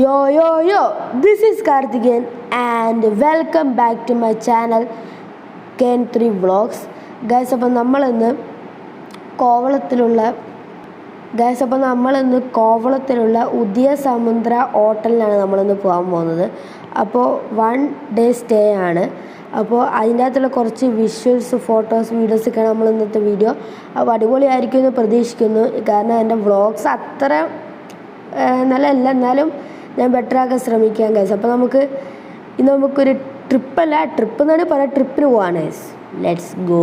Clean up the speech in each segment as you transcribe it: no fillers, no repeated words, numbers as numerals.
Yo, this is Karthikeyan and welcome back to my channel Ken3 Vlogs. Guys, അപ്പോൾ നമ്മളിന്ന് കോവളത്തിലുള്ള ഉദയ സമുദ്ര ഹോട്ടലിലാണ് നമ്മളിന്ന് പോകാൻ പോകുന്നത്. അപ്പോൾ 1 day സ്റ്റേ ആണ്. അപ്പോൾ അതിൻ്റെ അകത്തുള്ള കുറച്ച് വിഷ്വൽസ്, ഫോട്ടോസ്, വീഡിയോസൊക്കെയാണ് നമ്മൾ ഇന്നത്തെ വീഡിയോ. അപ്പോൾ അടിപൊളിയായിരിക്കും എന്ന് പ്രതീക്ഷിക്കുന്നു. കാരണം എൻ്റെ വ്ളോഗ്സ് അത്ര നല്ലതല്ല, എന്നാലും ഞാൻ ബെറ്ററാക്കാൻ ശ്രമിക്കാം ഗൈസ്. അപ്പോൾ നമുക്കൊരു ട്രിപ്പ് എന്നാണ് പറയാം, ട്രിപ്പിന് പോവാണ് ഗൈസ്. Let's go.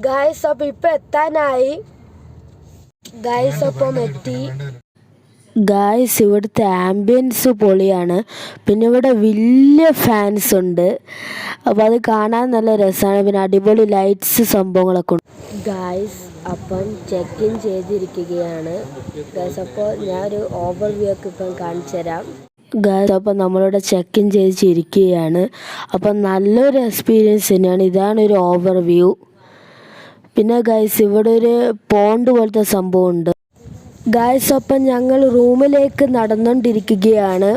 ഗായ്സ്, അപ്പോൾ ഇപ്പം എത്താനായി ഗായ്സ്. അപ്പം എത്തി ഗായ്സ്. ഇവിടുത്തെ ആംബിയൻസ് പൊളിയാണ്. പിന്നെ ഇവിടെ വലിയ ഫാൻസ് ഉണ്ട്. അപ്പോൾ അത് കാണാൻ നല്ല രസമാണ്. പിന്നെ അടിപൊളി ലൈറ്റ്സ് സംഭവങ്ങളൊക്കെ ഉണ്ട് ഗായ്സ്. അപ്പം ചെക്ക് ഇൻ ചെയ്തിരിക്കുകയാണ് ഗായ്സ്. അപ്പോൾ ഞാനൊരു ഓവർവ്യൂ ഒക്കെ ഇപ്പം കാണിച്ചു തരാം ഗായ്സ്. അപ്പം നമ്മളിവിടെ ചെക്ക് ഇൻ ചെയ്തിരിക്കുകയാണ്. അപ്പം നല്ലൊരു എക്സ്പീരിയൻസ് തന്നെയാണ്. ഇതാണ് ഒരു ഓവർവ്യൂ. പിന്നെ ഗൈസ്, ഇവിടെ ഒരു പോണ്ട് പോലത്തെ സംഭവം ഉണ്ട് ഗൈസ്. അപ്പം ഞങ്ങൾ റൂമിലേക്ക് നടന്നുകൊണ്ടിരിക്കുകയാണ്.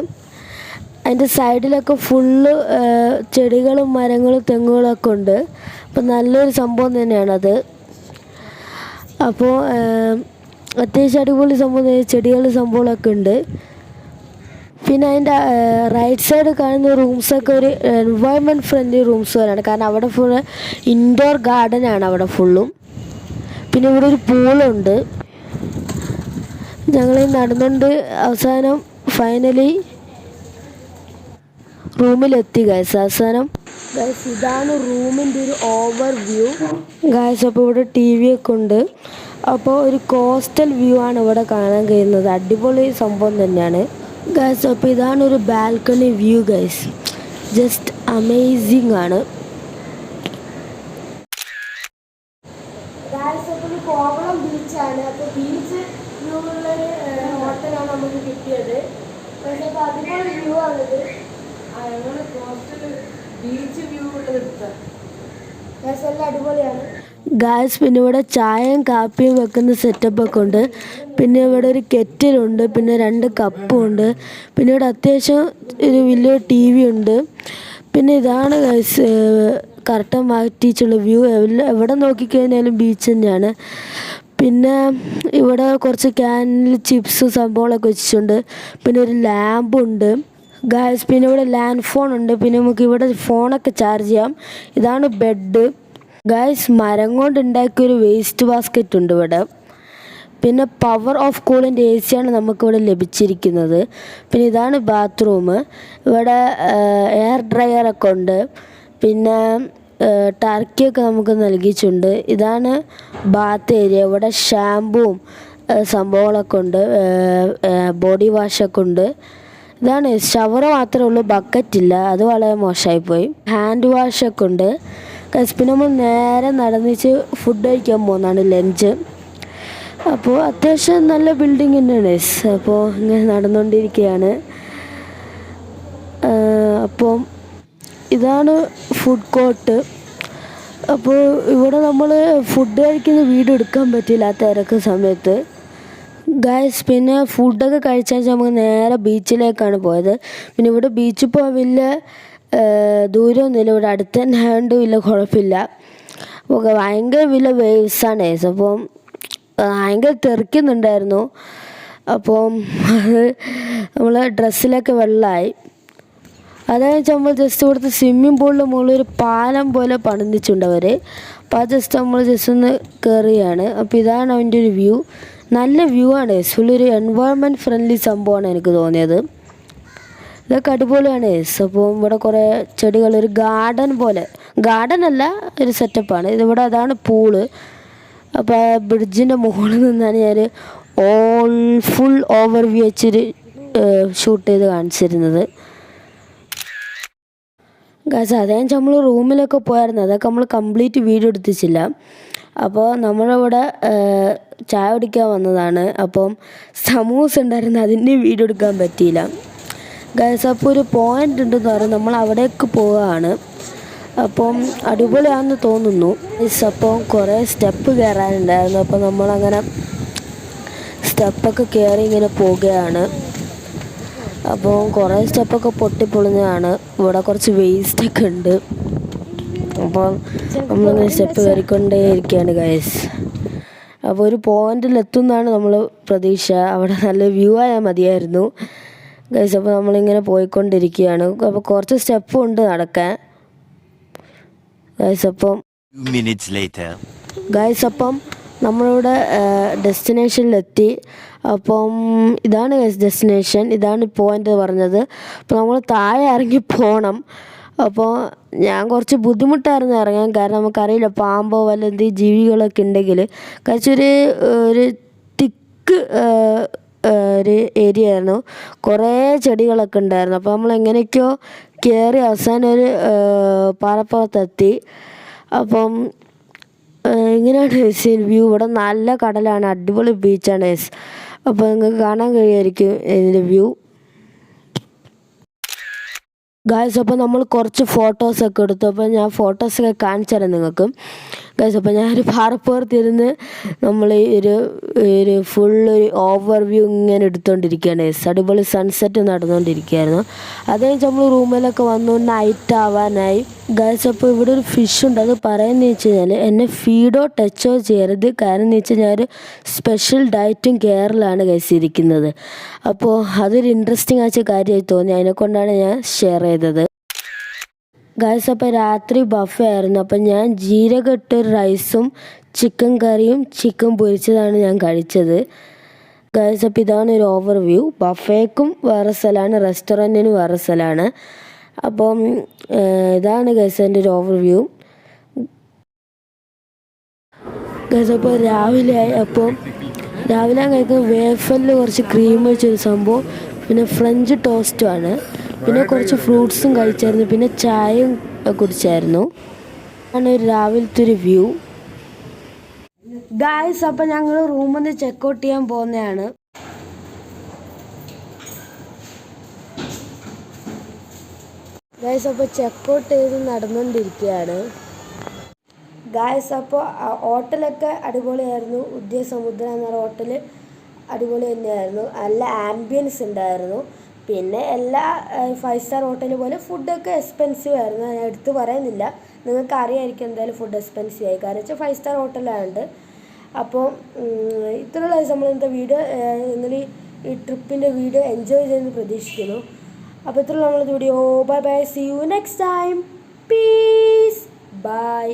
അതിൻ്റെ സൈഡിലൊക്കെ ഫുള്ള് ചെടികളും മരങ്ങളും തെങ്ങുകളൊക്കെ ഉണ്ട്. അപ്പം നല്ലൊരു സംഭവം തന്നെയാണത്. അപ്പോൾ അത്യാവശ്യം അടിപൊളി സംഭവം, ചെടികളും സംഭവങ്ങളൊക്കെ ഉണ്ട്. പിന്നെ അതിൻ്റെ റൈറ്റ് സൈഡ് കാണുന്ന റൂംസൊക്കെ ഒരു എൻവയോൺമെൻറ്റ് ഫ്രണ്ട്ലി റൂംസ് പോലെയാണ്. കാരണം അവിടെ ഫുള്ള് ഇൻഡോർ ഗാർഡനാണ് അവിടെ ഫുള്ളും. പിന്നെ ഇവിടെ ഒരു പൂളുണ്ട്. ഞങ്ങൾ നടന്നുകൊണ്ട് അവസാനം ഫൈനലി റൂമിലെത്തി ഗൈസ്. അവസാനം ഗൈസ് ഇതാണ് റൂമിൻ്റെ ഒരു ഓവർ വ്യൂ ഗൈസ്. അപ്പോൾ ഇവിടെ ടി വി ഒക്കെ ഉണ്ട്. അപ്പോൾ ഒരു കോസ്റ്റൽ വ്യൂ ആണ് ഇവിടെ കാണാൻ കഴിയുന്നത്. അടിപൊളി സംഭവം തന്നെയാണ് ഗൈസ്. അപ്പോൾ ഇതാണ് ഒരു balcony view guys. Just amazing ആണ്. കോവളം ബീച്ചാണ്. അപ്പോൾ ബീച്ച് വ്യൂ ഉള്ളൊരു ഹോട്ടലാണ് നമുക്ക് കിട്ടിയത്. പക്ഷേ അപ്പോൾ അടിപൊളി വ്യൂ ആണിത്. ബീച്ച് വ്യൂ ഉള്ളത് എല്ലാം അടിപൊളിയാണ് ഗായ്സ്. പിന്നെ ഇവിടെ ചായയും കാപ്പിയും വെക്കുന്ന സെറ്റപ്പൊക്കെ ഉണ്ട്. പിന്നെ ഇവിടെ ഒരു കെറ്റിലുണ്ട്, പിന്നെ 2 കപ്പും ഉണ്ട്. പിന്നെ ഇവിടെ അത്യാവശ്യം ഒരു വലിയൊരു TV ഉണ്ട്. പിന്നെ ഇതാണ് ഗായ്സ് കറക്റ്റ് മാറ്റിച്ചുള്ള വ്യൂ. എവിടെ നോക്കിക്കഴിഞ്ഞാലും ബീച്ച് തന്നെയാണ്. പിന്നെ ഇവിടെ കുറച്ച് ക്യാനിൽ ചിപ്സും സംഭവങ്ങളൊക്കെ വെച്ചിട്ടുണ്ട്. പിന്നെ ഒരു ലാമ്പുണ്ട് ഗായ്സ്. പിന്നെ ഇവിടെ ലാൻഡ് ഫോൺ ഉണ്ട്. പിന്നെ നമുക്ക് ഇവിടെ ഫോണൊക്കെ ചാർജ് ചെയ്യാം. ഇതാണ് ബെഡ് ഗായ്സ്. മരം കൊണ്ട് ഉണ്ടാക്കിയൊരു വേസ്റ്റ് ബാസ്ക്കറ്റ് ഉണ്ട് ഇവിടെ. പിന്നെ പവർ ഓഫ് കൂളിൻ്റെ AC ആണ് നമുക്കിവിടെ ലഭിച്ചിരിക്കുന്നത്. പിന്നെ ഇതാണ് ബാത്റൂം. ഇവിടെ എയർ ഡ്രയറൊക്കെ ഉണ്ട്. പിന്നെ ടർക്കിയൊക്കെ നമുക്ക് നൽകിയിട്ടുണ്ട്. ഇതാണ് ബാത്ത് ഏരിയ. ഇവിടെ ഷാമ്പുവും സംഭവങ്ങളൊക്കെ ഉണ്ട്. ബോഡി വാഷൊക്കെ ഉണ്ട്. ഇതാണ് ഷവർ മാത്രമേ ഉള്ളൂ, ബക്കറ്റില്ല. അത് വളരെ മോശമായിപ്പോയി. ഹാൻഡ് വാഷൊക്കെ ഉണ്ട്. പിന്നെ നമ്മൾ നേരെ നടന്നിച്ച് ഫുഡ് കഴിക്കാൻ പോകുന്നതാണ്, ലഞ്ച്. അപ്പോൾ അത്യാവശ്യം നല്ല ബിൽഡിങ് തന്നെയാണ്. അപ്പോൾ ഇങ്ങനെ നടന്നുകൊണ്ടിരിക്കുകയാണ്. അപ്പോൾ ഇതാണ് ഫുഡ് കോർട്ട്. അപ്പോൾ ഇവിടെ നമ്മൾ ഫുഡ് കഴിക്കുന്ന വീഡിയോ എടുക്കാൻ പറ്റില്ല ആ തിരക്ക് സമയത്ത് ഗായ്സ്. പിന്നെ ഫുഡൊക്കെ കഴിച്ചാൽ നമുക്ക് നേരെ ബീച്ചിലേക്കാണ് പോയത്. പിന്നെ ഇവിടെ ബീച്ചിൽ പോകാൻ വലിയ ദൂരമൊന്നുമില്ല, ഇവിടെ അടുത്ത് തന്നെ ആയതുകൊണ്ട് വലിയ കുഴപ്പമില്ല. അപ്പോൾ ഭയങ്കര വലിയ വേവ്സാണ്. അപ്പം ഭയങ്കര തെറിക്കുന്നുണ്ടായിരുന്നു. അപ്പം അത് നമ്മൾ ഡ്രസ്സിലൊക്കെ വെള്ളമായി. അതായത് നമ്മൾ ജസ്റ്റ് ഇവിടുത്തെ സ്വിമ്മിംഗ് പൂളിൻ്റെ മുകളിൽ ഒരു പാലം പോലെ പണിതിട്ടുണ്ട് അവർ. അപ്പോൾ അത് ജസ്റ്റ് നമ്മൾ ജസ്റ്റ് ഒന്ന് കയറിയാണ്. അപ്പോൾ ഇതാണ് അവൻ്റെ ഒരു വ്യൂ. നല്ല വ്യൂ ആണ്. ഫുള്ളൊരു എൻവയോൺമെൻറ്റ് ഫ്രണ്ട്ലി സംഭവമാണ് എനിക്ക് തോന്നിയത്. ഇതൊക്കെ അടിപൊളിയാണ്. അപ്പോൾ ഇവിടെ കുറേ ചെടികൾ, ഒരു ഗാർഡൻ പോലെ, ഗാർഡൻ അല്ല ഒരു സെറ്റപ്പാണ് ഇതിവിടെ. അതാണ് പൂള്. അപ്പോൾ ബ്രിഡ്ജിൻ്റെ മുകളിൽ നിന്നാണ് ഞാൻ ഫുൾ ഓവർ വ്യൂ വെച്ചൊരു ഷൂട്ട് ചെയ്ത് കാണിച്ചിരുന്നത് ഗായ്സ്. അതേ നമ്മൾ റൂമിലൊക്കെ പോയായിരുന്നു, അതൊക്കെ നമ്മൾ കംപ്ലീറ്റ് വീഡിയോ എടുത്തിച്ചില്ല. അപ്പോൾ നമ്മളിവിടെ ചായ കുടിക്കാൻ വന്നതാണ്. അപ്പം സമൂസ ഉണ്ടായിരുന്നു, അതിൻ്റെ വീഡിയോ എടുക്കാൻ പറ്റിയില്ല ഗായ്സ്. അപ്പോൾ ഒരു പോയിൻ്റ് ഉണ്ടെന്ന് പറയും, നമ്മൾ അവിടേക്ക് പോവുകയാണ്. അപ്പം അടിപൊളിയാണെന്ന് തോന്നുന്നു. അപ്പോൾ കുറേ സ്റ്റെപ്പ് കയറാനുണ്ടായിരുന്നു. അപ്പോൾ നമ്മളങ്ങനെ സ്റ്റെപ്പൊക്കെ കയറി ഇങ്ങനെ പോവുകയാണ്. അപ്പോൾ കുറേ സ്റ്റെപ്പൊക്കെ പൊട്ടിപ്പൊളിഞ്ഞതാണ്. ഇവിടെ കുറച്ച് വേസ്റ്റൊക്കെ ഉണ്ട്. അപ്പോൾ നമ്മളിങ്ങനെ സ്റ്റെപ്പ് കയറിക്കൊണ്ടേ ഇരിക്കുകയാണ് ഗൈസ്. അപ്പോൾ ഒരു പോയിന്റിലെത്തുന്നതാണ് നമ്മൾ പ്രതീക്ഷ. അവിടെ നല്ല വ്യൂ ആയാൽ മതിയായിരുന്നു ഗൈസ്. അപ്പോൾ നമ്മളിങ്ങനെ പോയിക്കൊണ്ടിരിക്കുകയാണ്. അപ്പോൾ കുറച്ച് സ്റ്റെപ്പും ഉണ്ട് നടക്കാൻ ഗൈസ്. അപ്പം നമ്മളിവിടെ ഡെസ്റ്റിനേഷനിലെത്തി. അപ്പം ഇതാണ് ഡെസ്റ്റിനേഷൻ, ഇതാണ് പോയിൻ്റ് പറഞ്ഞത്. അപ്പോൾ നമ്മൾ താഴെ ഇറങ്ങി പോകണം. അപ്പോൾ ഞാൻ കുറച്ച് ബുദ്ധിമുട്ടായിരുന്നു ഇറങ്ങാൻ, കാരണം നമുക്കറിയില്ല പാമ്പോ വല്ല എന്തെങ്കിലും ജീവികളൊക്കെ ഉണ്ടെങ്കിൽ. ഒരു തിക്ക് ഒരു ഏരിയ ആയിരുന്നു, കുറേ ചെടികളൊക്കെ ഉണ്ടായിരുന്നു. അപ്പോൾ നമ്മൾ എങ്ങനെയൊക്കെയോ കയറി അവസാനം ഒരു പാറപ്പുറത്തെത്തി. അപ്പം ഇങ്ങനെയാണ് വ്യൂ. ഇവിടെ നല്ല കടലാണ്, അടിപൊളി ബീച്ചാണ്. അപ്പോൾ നിങ്ങൾക്ക് കാണാൻ കഴിയുമായിരിക്കും ഇതിൻ്റെ വ്യൂ ഗായ്സ്. അപ്പോൾ നമ്മൾ കുറച്ച് ഫോട്ടോസൊക്കെ എടുത്തു. അപ്പോൾ ഞാൻ ഫോട്ടോസൊക്കെ കാണിച്ചു തരാം നിങ്ങൾക്ക് ഗായ്സ്. അപ്പോൾ ഞാനൊരു പാറപ്പുറത്തിരുന്ന് നമ്മൾ ഒരു ഫുള്ളൊരു ഓവർ വ്യൂ ഇങ്ങനെ എടുത്തുകൊണ്ടിരിക്കുകയാണ്. അടിപൊളി സൺസെറ്റ് നടന്നുകൊണ്ടിരിക്കുകയായിരുന്നു. അതേ നമ്മൾ റൂമിലൊക്കെ വന്നു, നൈറ്റ് ആവാനായി ഗായ്സ്. അപ്പോൾ ഇവിടെ ഒരു ഫിഷ് ഉണ്ട്. അത് പറയുന്നത് വെച്ച് കഴിഞ്ഞാൽ എന്നെ ഫീഡോ ടച്ചോ ചെയ്യരുത്, കാരണം എന്ന് വെച്ചാൽ ഞാൻ ഒരു സ്പെഷ്യൽ ഡയറ്റും കെയറിലാണ് ഗൈസ് ഇരിക്കുന്നത്. അപ്പോൾ അതൊരു ഇൻട്രസ്റ്റിംഗ് ആയ കാര്യമായി തോന്നി, അതിനെക്കൊണ്ടാണ് ഞാൻ ഷെയർ ചെയ്തത് ഗായ്സ്. അപ്പോൾ രാത്രി ബഫേ ആയിരുന്നു. അപ്പം ഞാൻ ജീരകം ഇട്ടൊരു റൈസും ചിക്കൻ കറിയും ചിക്കൻ പൊരിച്ചതാണ് ഞാൻ കഴിച്ചത് ഗായ്സ്. അപ്പോൾ ഇതാണ് ഒരു ഓവർ വ്യൂ. ബഫേക്കും വേറെ സ്ഥലമാണ്, റെസ്റ്റോറൻറ്റിന് വേറെ സ്ഥലമാണ്. അപ്പം ഇതാണ് ഗൈസ് എൻ്റെ ഒരു ഓവർ വ്യൂ. ഗൈസ് അപ്പോൾ രാവിലെ ആയി. അപ്പോൾ രാവിലെ കഴിക്കുന്ന വേഫലിൽ കുറച്ച് ക്രീം വെച്ചൊരു സംഭവം, പിന്നെ ഫ്രഞ്ച് ടോസ്റ്റുമാണ്, പിന്നെ കുറച്ച് ഫ്രൂട്ട്സും കഴിച്ചായിരുന്നു, പിന്നെ ചായയും കുടിച്ചായിരുന്നു. ആണ് രാവിലത്തെ ഒരു വ്യൂ. ഗായ്സ് അപ്പം ഞങ്ങൾ റൂമിൽ നിന്ന് ചെക്കൗട്ട് ചെയ്യാൻ പോകുന്നതാണ്. ഗായ്സ് അപ്പോൾ ചെക്കൗട്ട് ചെയ്ത് നടന്നുകൊണ്ടിരിക്കുകയാണ്. ഗായ്സ് അപ്പോൾ ഹോട്ടലൊക്കെ അടിപൊളിയായിരുന്നു. ഉദയസമുദ്ര എന്ന ഹോട്ടൽ അടിപൊളി തന്നെയായിരുന്നു. നല്ല ആംബിയൻസ് ഉണ്ടായിരുന്നു. പിന്നെ എല്ലാ 5 സ്റ്റാർ ഹോട്ടൽ പോലെ ഫുഡൊക്കെ എക്സ്പെൻസീവ് ആയിരുന്നു. ഞാൻ എടുത്ത് പറയുന്നില്ല, നിങ്ങൾക്ക് അറിയാമായിരിക്കും എന്തായാലും ഫുഡ് എക്സ്പെൻസീവ് ആയി, കാരണം വെച്ചാൽ 5 സ്റ്റാർ ഹോട്ടലായതുകൊണ്ട്. അപ്പോൾ ഇത്രയുള്ള നമ്മൾ ഇന്നത്തെ വീഡിയോ, നിങ്ങൾ ഈ ട്രിപ്പിൻ്റെ വീഡിയോ എൻജോയ് ചെയ്യുമെന്ന് പ്രതീക്ഷിക്കുന്നു. അപ്പോൾ ഇത്രയുള്ള നമ്മളത്തെ video. Bye bye, see you next time, peace, by.